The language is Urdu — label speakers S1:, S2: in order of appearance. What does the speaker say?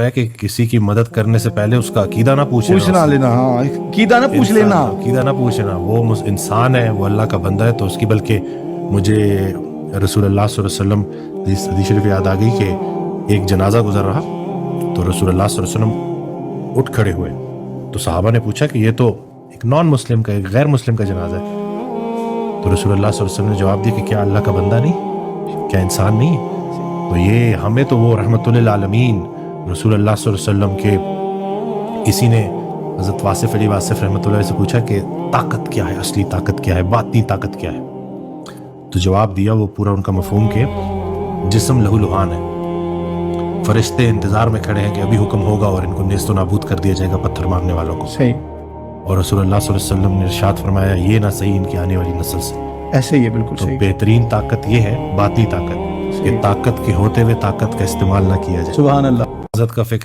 S1: ہے کہ کسی کی مدد کرنے سے پہلے اس کا عقیدہ نہ
S2: پوچھنا لینا، ہاں عقیدہ نہ پوچھ لینا،
S1: عقیدہ نہ پوچھنا. وہ انسان ہے، وہ اللہ کا بندہ ہے، تو اس کی. بلکہ مجھے رسول اللہ صلی اللہ علیہ وسلم حدیث شریف یاد آ گئی کہ ایک جنازہ گزر رہا تو رسول اللہ صلی اللہ علیہ وسلم اٹھ کھڑے ہوئے تو صحابہ نے پوچھا کہ یہ تو ایک نان مسلم کا، ایک غیر مسلم کا جنازہ ہے. تو رسول اللہ صلی اللہ علیہ وسلم نے جواب دیا کہ کیا اللہ کا بندہ نہیں، کیا انسان نہیں؟ تو یہ ہمیں تو وہ رحمت للعالمین رسول اللہ صلی اللہ علیہ وسلم کے کسی نے حضرت واصف علی واصف رحمۃ اللہ علیہ سے پوچھا کہ طاقت کیا ہے، اصلی طاقت کیا ہے، باطنی طاقت کیا ہے؟ تو جواب دیا وہ پورا ان کا مفہوم کہ جسم لہو لہان ہے، فرشتے انتظار میں کھڑے ہیں کہ ابھی حکم ہوگا اور ان کو نیست و نابود کر دیا جائے گا پتھر مارنے والوں کو.
S2: صحیح.
S1: اور رسول اللہ صلی اللہ علیہ وسلم نے ارشاد فرمایا یہ نہ صحیح ان کی آنے والی نسل سے.
S2: ایسے ہی ہے، بالکل
S1: تو
S2: صحیح.
S1: بہترین طاقت یہ ہے باطنی طاقت، کہ طاقت کے ہوتے ہوئے طاقت کا استعمال نہ کیا جائے.
S2: سبحان اللہ.
S1: حضرت کا فکر